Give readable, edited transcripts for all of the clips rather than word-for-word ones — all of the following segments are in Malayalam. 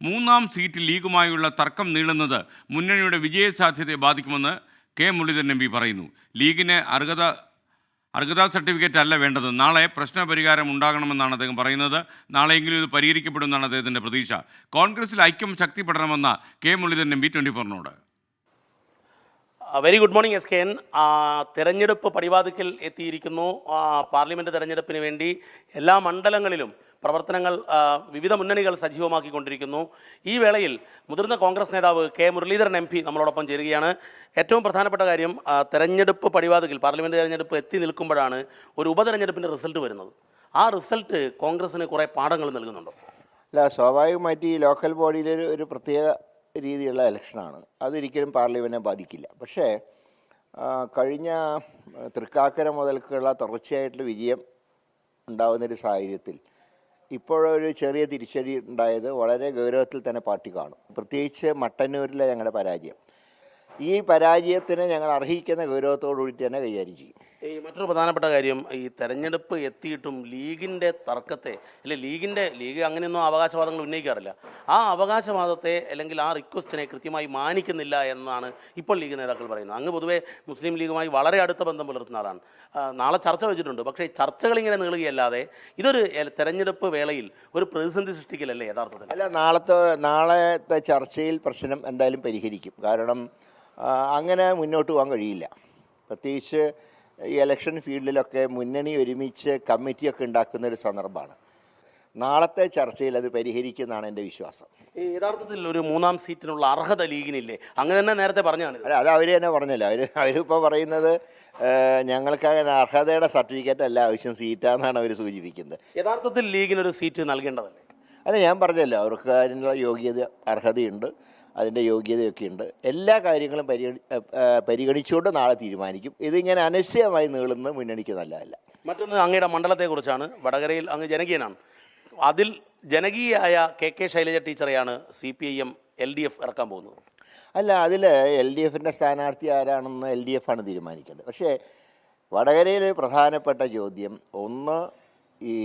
മൂന്നാം സീറ്റ് ലീഗുമായുള്ള തർക്കം നീളുന്നത് മുന്നണിയുടെ വിജയസാധ്യതയെ ബാധിക്കുമെന്ന് കെ മുരളീധരൻ എം പി പറയുന്നു. ലീഗിന് അർഹതാ സർട്ടിഫിക്കറ്റ് അല്ല വേണ്ടത്. നാളെ പ്രശ്നപരിഹാരം ഉണ്ടാകണമെന്നാണ് അദ്ദേഹം പറയുന്നത്. നാളെയെങ്കിലും ഇത് പരിഹരിക്കപ്പെടുമെന്നാണ് അദ്ദേഹത്തിൻ്റെ പ്രതീക്ഷ. കോൺഗ്രസിൽ ഐക്യം ശക്തിപ്പെടണമെന്ന കെ മുരളീധരൻ എം പി 24-നോട്. Very good morning S K N. തെരഞ്ഞെടുപ്പ് പടിവാതിക്കൽ എത്തിയിരിക്കുന്നു. പാർലമെൻറ്റ് തെരഞ്ഞെടുപ്പിന് വേണ്ടി എല്ലാ മണ്ഡലങ്ങളിലും പ്രവർത്തനങ്ങൾ വിവിധ മുന്നണികൾ സജീവമാക്കിക്കൊണ്ടിരിക്കുന്നു. ഈ വേളയിൽ മുതിർന്ന കോൺഗ്രസ് നേതാവ് കെ മുരളീധരൻ എം പി നമ്മളോടൊപ്പം ചേരുകയാണ്. ഏറ്റവും പ്രധാനപ്പെട്ട കാര്യം, തെരഞ്ഞെടുപ്പ് പടിവാതിക്കൽ പാർലമെൻറ്റ് തെരഞ്ഞെടുപ്പ് എത്തി നിൽക്കുമ്പോഴാണ് ഒരു ഉപതെരഞ്ഞെടുപ്പിൻ്റെ റിസൾട്ട് വരുന്നത്. ആ റിസൾട്ട് കോൺഗ്രസിന് കുറേ പാഠങ്ങൾ നൽകുന്നുണ്ടോ? അല്ല, സ്വാഭാവികമായിട്ട് ഈ ലോക്കൽ ബോഡിയിലെ ഒരു പ്രത്യേക രീതിയിലുള്ള ഇലക്ഷനാണ്. അതൊരിക്കലും പാർലമെൻറ്റിനെ ബാധിക്കില്ല. പക്ഷേ കഴിഞ്ഞ തൃക്കാക്കര മുതൽക്കുള്ള തുടർച്ചയായിട്ടുള്ള വിജയം ഉണ്ടാകുന്നൊരു സാഹചര്യത്തിൽ ഇപ്പോഴൊരു ചെറിയ തിരിച്ചടി ഉണ്ടായത് വളരെ ഗൗരവത്തിൽ തന്നെ പാർട്ടി കാണും. പ്രത്യേകിച്ച് മട്ടന്നൂരിലെ ഞങ്ങളുടെ പരാജയം. ഈ പരാജയത്തിന് ഞങ്ങൾ അർഹിക്കുന്ന ഗൗരവത്തോടു കൂടി തന്നെ കൈകാര്യം ചെയ്യും. ഈ മറ്റൊരു പ്രധാനപ്പെട്ട കാര്യം, ഈ തെരഞ്ഞെടുപ്പ് എത്തിയിട്ടും ലീഗിൻ്റെ തർക്കത്തെ ലീഗ് അങ്ങനെയൊന്നും അവകാശവാദങ്ങൾ ഉന്നയിക്കാറില്ല. ആ അവകാശവാദത്തെ അല്ലെങ്കിൽ ആ റിക്വസ്റ്റിനെ കൃത്യമായി മാനിക്കുന്നില്ല എന്നാണ് ഇപ്പോൾ ലീഗ് നേതാക്കൾ പറയുന്നത്. അങ്ങ് പൊതുവെ മുസ്ലിം ലീഗുമായി വളരെ അടുത്ത ബന്ധം പുലർത്തുന്ന ആളാണ്. നാളെ ചർച്ച വെച്ചിട്ടുണ്ട്. പക്ഷേ ഈ ചർച്ചകൾ ഇങ്ങനെ നീളുകയല്ലാതെ ഇതൊരു തെരഞ്ഞെടുപ്പ് വേളയിൽ ഒരു പ്രതിസന്ധി സൃഷ്ടിക്കലല്ലേ യഥാർത്ഥത്തിൽ? അല്ല, നാളത്തെ ചർച്ചയിൽ പ്രശ്നം എന്തായാലും പരിഹരിക്കും. കാരണം അങ്ങനെ മുന്നോട്ട് പോകാൻ കഴിയില്ല. പ്രത്യേകിച്ച് ഈ ഇലക്ഷൻ ഫീൽഡിലൊക്കെ മുന്നണി ഒരുമിച്ച് കമ്മിറ്റിയൊക്കെ ഉണ്ടാക്കുന്ന ഒരു സന്ദർഭമാണ്. നാളത്തെ ചർച്ചയിൽ അത് പരിഹരിക്കുന്നതാണ് എൻ്റെ വിശ്വാസം. ഈ യഥാർത്ഥത്തിൽ ഒരു മൂന്നാം സീറ്റിനുള്ള അർഹത ലീഗിനില്ലേ? അങ്ങനെ തന്നെ നേരത്തെ പറഞ്ഞാണ്. അല്ല, അത് അവർ തന്നെ പറഞ്ഞല്ലോ. അവരിപ്പോൾ പറയുന്നത് ഞങ്ങൾക്ക് അങ്ങനെ അർഹതയുടെ സർട്ടിഫിക്കറ്റ് അല്ല ആവശ്യം, സീറ്റാണെന്നാണ് അവർ സൂചിപ്പിക്കുന്നത്. യഥാർത്ഥത്തിൽ ലീഗിനൊരു സീറ്റ് നൽകേണ്ടതല്ലേ? അല്ല, ഞാൻ പറഞ്ഞല്ലോ, അവർക്ക് അതിനുള്ള യോഗ്യത അർഹതയുണ്ട്, അതിൻ്റെ യോഗ്യതയൊക്കെ ഉണ്ട്. എല്ലാ കാര്യങ്ങളും പരിഗണിച്ചുകൊണ്ട് നാളെ തീരുമാനിക്കും. ഇതിങ്ങനെ അനിശ്ചയമായി നീളുന്നത് മുന്നണിക്ക് നല്ലതല്ല. മറ്റൊന്ന് അങ്ങയുടെ മണ്ഡലത്തെക്കുറിച്ചാണ്. വടകരയിൽ അങ്ങ് ജനകീയനാണ്. അതിൽ ജനകീയായ കെ ശൈലജ ടീച്ചറെയാണ് CPIM LDF ഇറക്കാൻ പോകുന്നത്. അല്ല, അതിൽ LDFിൻ്റെ സ്ഥാനാർത്ഥി ആരാണെന്ന് LDF ആണ് തീരുമാനിക്കേണ്ടത്. പക്ഷേ വടകരയിലെ പ്രധാനപ്പെട്ട ചോദ്യം ഒന്ന്, ഈ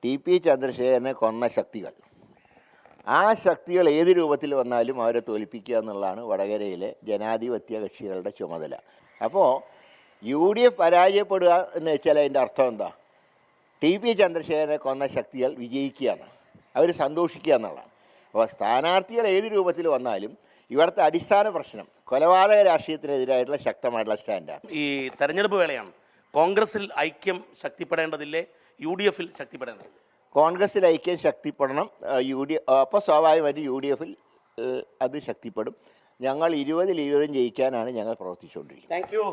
TP ചന്ദ്രശേഖരനെ കൊന്ന ശക്തികൾ, ആ ശക്തികൾ ഏത് രൂപത്തിൽ വന്നാലും അവരെ തോൽപ്പിക്കുക എന്നുള്ളതാണ് വടകരയിലെ ജനാധിപത്യ കക്ഷികളുടെ ചുമതല. അപ്പോൾ UDF പരാജയപ്പെടുക എന്ന് വെച്ചാൽ അതിൻ്റെ അർത്ഥം എന്താ? TP ചന്ദ്രശേഖരനെ കൊന്ന ശക്തികൾ വിജയിക്കുകയാണ്, അവർ സന്തോഷിക്കുക എന്നുള്ളതാണ്. അപ്പോൾ സ്ഥാനാർത്ഥികൾ ഏത് രൂപത്തിൽ വന്നാലും ഇവിടുത്തെ അടിസ്ഥാന പ്രശ്നം കൊലപാതക രാഷ്ട്രീയത്തിനെതിരായിട്ടുള്ള ശക്തമായിട്ടുള്ള സ്റ്റാൻഡാണ്. ഈ തെരഞ്ഞെടുപ്പ് വേളയാണ്. കോൺഗ്രസിൽ ഐക്യം ശക്തിപ്പെടേണ്ടതില്ലേ? UDFിൽ ശക്തിപ്പെടേണ്ടതില്ലേ? കോൺഗ്രസിൽ ഐക്യം ശക്തിപ്പെടണം. അപ്പോൾ സ്വാഭാവികമായിട്ട് UDFിൽ അത് ശക്തിപ്പെടും. ഞങ്ങൾ 20-20 ജയിക്കാനാണ് ഞങ്ങൾ പ്രവർത്തിച്ചുകൊണ്ടിരിക്കുന്നത്. Thank you.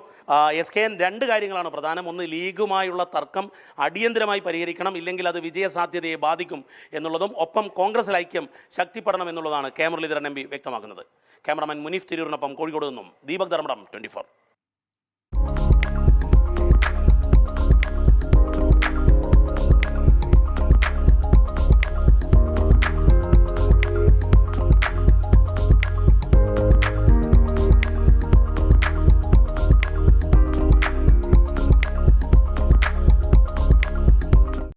SKN, രണ്ട് കാര്യങ്ങളാണ് പ്രധാനം. ഒന്ന്, ലീഗുമായുള്ള തർക്കം അടിയന്തരമായി പരിഹരിക്കണം, ഇല്ലെങ്കിൽ അത് വിജയസാധ്യതയെ ബാധിക്കും എന്നുള്ളതും, ഒപ്പം കോൺഗ്രസിൽ ഐക്യം ശക്തിപ്പെടണം എന്നുള്ളതാണ് കെ മുരളീധരൻ MP വ്യക്തമാക്കുന്നത്. ക്യാമറാമാൻ മുനീഫ് തിരൂരിനൊപ്പം കോഴിക്കോട് നിന്നും ദീപക് ധർമ്മടം, 24.